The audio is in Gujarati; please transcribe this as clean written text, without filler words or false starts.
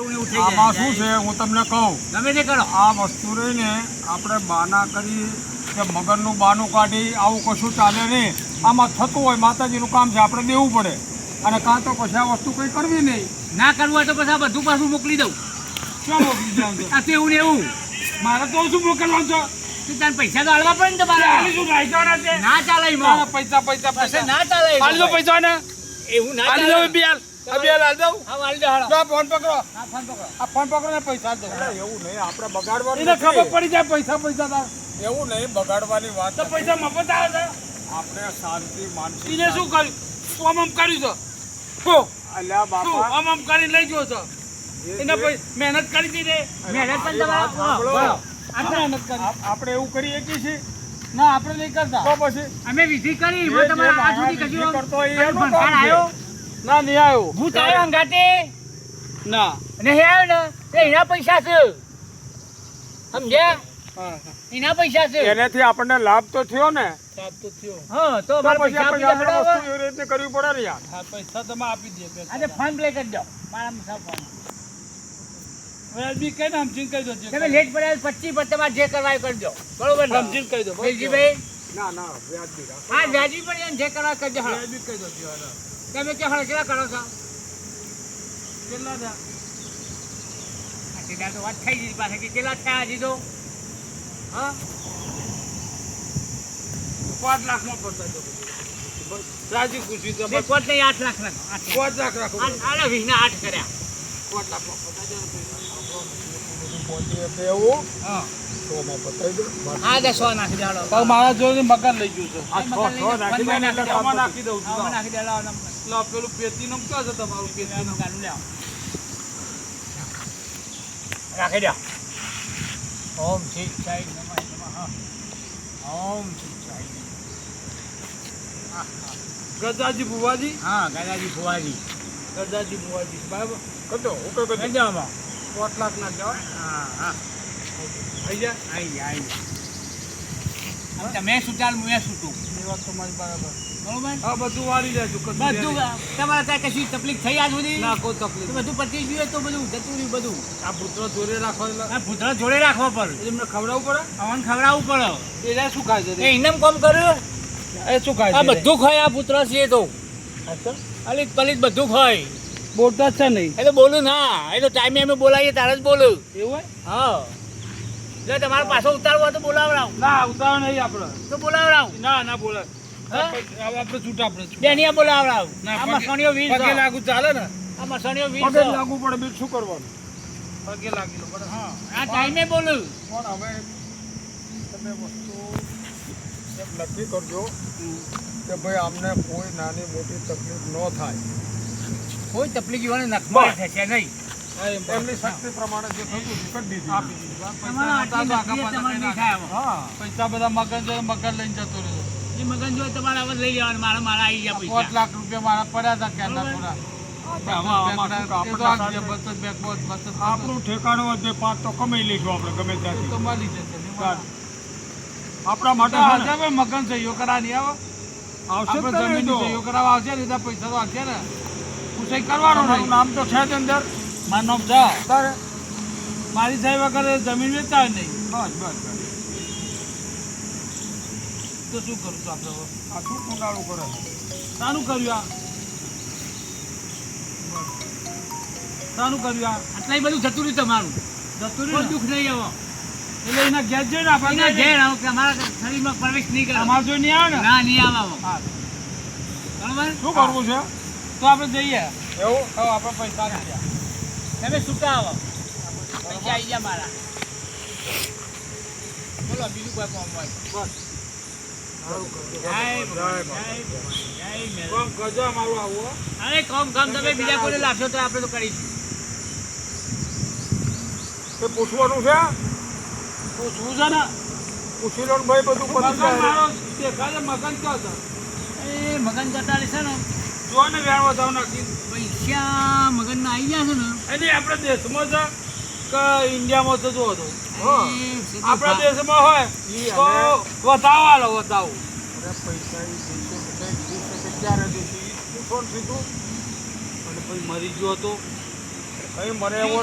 આમાં શું છે હું તમને કહું, ગમે તે કરો. આ વસ્તુ રહીને આપણે બાના કરી કે મગનનું બાનું કાઢી આવું કશું ચાલે નહીં. આમાં થતું હોય માતાજીનું કામ છે, આપણે દેવું પડે. અને કાં તો પછી આ વસ્તુ કંઈ કરવી નહીં. ના કરવું હોય તો પછી આ બધું પાછું મોકલી દઉં. શું મોકલી જાવ છો? આ તો એવું ને એવું. મારે તો શું મોકલવાનું છે? તને પૈસા તો હાલવા પડે ને તમારે. શું રાખ્યા છે? ના ચાલે એમાં. પૈસા પૈસા પછી ના ચાલે એમાં. હાલી દો પૈસા ને. એવું ના હાલી ચાલે. દો બે હાલ દઉં. હા હાલી દો હાલો. લો ફોન પકડો. હા ફોન પકડો. આ ફોન પકડો ને પૈસા દો. એવું નહીં, આપણે બગાડવાનું એને ખબર પડી જાય પૈસા પૈસા એવું નહીં, બગાડવાની વાત. તો પૈસા મફત આવે છે. આપણે શાંતિ માનસી. એને શું કર્યું? તું આમ કર્યું છે. કો અલ્યા બાપા આમ કરી લઈ ગયો છો. એને મહેનત કરી દીધી. મહેનત પણ તમારે આપણે એવું કરીએ કે છે ના, આપણે નહીં કરતા. તો પછી અમે વિધિ કરી એમાં તમારે આ સુધી કશું કરતો હોય એનો ભંગાર આવ્યો ના, નહીં આવ્યો. ભૂત આવ્યો અંગાતે ના નહીં આવ્યો ને એના પૈસા છે, સમજ્યા? એના પૈસા છે. એનાથી આપણને લાભ તો થયો ને. હા તો પછી પૈસા આપણે આપી દો. વસ્તુ એવી રીતે કરવી પડે ને યાર. હા, પૈસા તમે આપી દે. આજે ફોન પ્લે કરી દો મારા મુસાફ ફોન. વ્યાજબી કઈ ને સમજીને કહી દો. તમે લેટ પડ્યા 25 પર તમારે જે કરવા એ કરી દો. બરોબર ને? સમજીને કહી દો. વેલજીભાઈ ના ના વ્યાજબી રાખો. હા વ્યાજબી પણ એને જે કરવા કરી દો. હા વ્યાજબી કહી દો. તમે કે હળ કેટલા કરો છો? કેટલા થયા? આ કેટલા તો વાત થઈ ગઈ પાસે કે કેટલા થયા હજી તો? હા 5 લાખમાં પતાવી દો. રાજી ખુશી તો બે કોટ નહીં 8 લાખ રાખો. 5 લાખ રાખો. આના 20 ના 8 કર્યા. 5 લાખમાં પતાવી દો. એવું હા, સોમાં પતાવી દો. હા 10 નાખી દે હાલો. પણ મારા જોડે મકાન લઈ ગયું છે. આ છ નાખી દો ને એટલે કામ આમાં નાખી દઉં છું. આમાં નાખી દે લાવો નંબર. એટલે આ પેલું પેતીનું ક્યાં છે તમારું? પેતીનું ગાનું લે રાખી દો. ઓમ શિક્ષાય નમઃ નમઃ. ઓમ શિક્ષાય. ગજાજી બુવાજી. હા ગાદાજી ફુવાજી ગજાજી બુવાજી બરાબર. કરજો ઓકે કરજો. કરી દો આમાં. 5 લાખ ના કહેવાય. હા હા થઈ જાય. આઈ જા આઈ જા. તમે સુટાલ મુએ સુટું. એ વાત તમારી બરાબર. બરોબર? હા, બધું વાળી જાય. બધું તમારે ત્યાં કશી તકલીફ થઈ આજ સુધી? ના, કોઈ તકલીફ. તો બધું પતી ગયું તો બધું જતું રહ્યું બધું. આ પુત્ર જોડે રાખો એટલે આ ભૂતળા જોડે રાખવા પડે. એમને ખવડાવવું પડે. આવન ખવડાવવું પડે. એ શું ખાય છે? એ ઇનામ કોમ કર્યું. એ શું ખાય આ છે? બધું ખાય આ પુત્ર છે તો. અલીત પલીત બધું ખાય. બોલતા જ છે નહીં. એ તો બોલું ના, એ તો ટાઈમે અમે બોલાવીએ ત્યારે જ બોલું. એવું હોય? હા જો તમારે પાછો ઉતારવો હોય તો બોલાવડાવ. ના, ઉતાવળ નહીં આપણે. તો બોલાવડાવ. ના ના બોલે. હા? આપણે છૂટા આપણે છૂટા. બેનિયા બોલાવડાવ. ના, આ પગે- મસણીઓ 20 પગે લાગુ ચાલે ને? આ મસણીઓ પગે 20. લાગુ પડે બીજું શું કરવાનું? પગે લાગી લો બરાબર. હા આ ટાઈમે બોલું. પણ હવે તમે વસ્તુ એમ નક્કી કરજો કે ભાઈ આમને કોઈ નાની મોટી તકલીફ ન થાય. કોઈ તકલીફ વાળે નખમાં થશે નહીં. હા, એમ એમની શક્તિ પ્રમાણે જે થતું હતું કરી દીધું. આપી દીધું. તમારા આટલી નકલી તમારે નહીં થાય આમાં. હા પૈસા બધા મગન જોડે મગન લઈને જતો રહ્યો. એ મગન જો તમારે હવે લઈ જવાનું મારા મારા આવી ગયા 5 પૈસા. લાખ રૂપિયા મારા પડ્યા હતા ક્યાંના બરોબર. થોડા. આમાં શું કે એ તો આપણને આ બચત બેંક બચત આપણું ઠેકાણું હોય તે પાંચ તો કમાઈ લઈશું આપણે ગમે તો ત્યાંથી. મળી જશે. આપણા માટે આજે છે ને, ભાઈ મગન સહીઓ કરા નહીં આવે. આવશે જ આપણે ને જમીન તો. સહીઓ કરાવવા આવશે ને એટલે પૈસા તો આવશે ને. હું સહી કરવાનો તમારું નહીં. નામ તો છે જ અંદર. મારું નામ છે. તારે મારી સહી વગર જમીન વેચતા હોય નહીં. બસ બસ બસ. તો શું કરું છું આપણે હવે? આ શું કુંડાળું કરે છે? શાનું કર્યું આ? શાનું કર્યું આ? આટલાય બધું જતું રહ્યું તમારું. જતું કોઈ રહ્યું ને? દુઃખ નહીં આવે. એટલે એના ઘેર જોઈને એના આપણને ઘેર આવો કે અમારા શરીરમાં પ્રવેશ નહીં કરે. અમારે જોઈ નહીં આવે ને? ના નહીં આવે આવો. હા. બરોબર? શું કરવું છે તો આપણે જઈએ. એવું? હવે આપણે પૈસા આપી દે. તમે છૂટા આવો. પૈસા આવી ગયા મારા. બોલો બીજું કોઈ કામ હોય. બસ. જય ભગવાન, જય ભગવાન, જય મેલ. કોમ કરજો અમારું આવું હો. અરે કામ તમે બીજા કોઈને લાવશો તો આપણે તો કરીશું. એ પૂછવાનું છે? પૂછવું છે ને? પૂછી લો ને ભાઈ બધું પતી મગન જાય. મારો દેખાય મગન ક્યાં છે? એ મગન જતા રહેશે ને જો ને વેણ વધાવ નાખી. પૈસા મગન ના આવી ગયા છે ને એટલે આપણે દેશમાં છે કે ઇન્ડિયામાં છે જો હતો. હા. આપણા દેશમાં હોય તો વધાવો આલો વધાવો. અરે પૈસા એ દેશે બધા દેશે કે ક્યારે દેશે એ પૂછવાનું સીધું. અને પછી મરી ગયો હતો. કઈ મરે એવો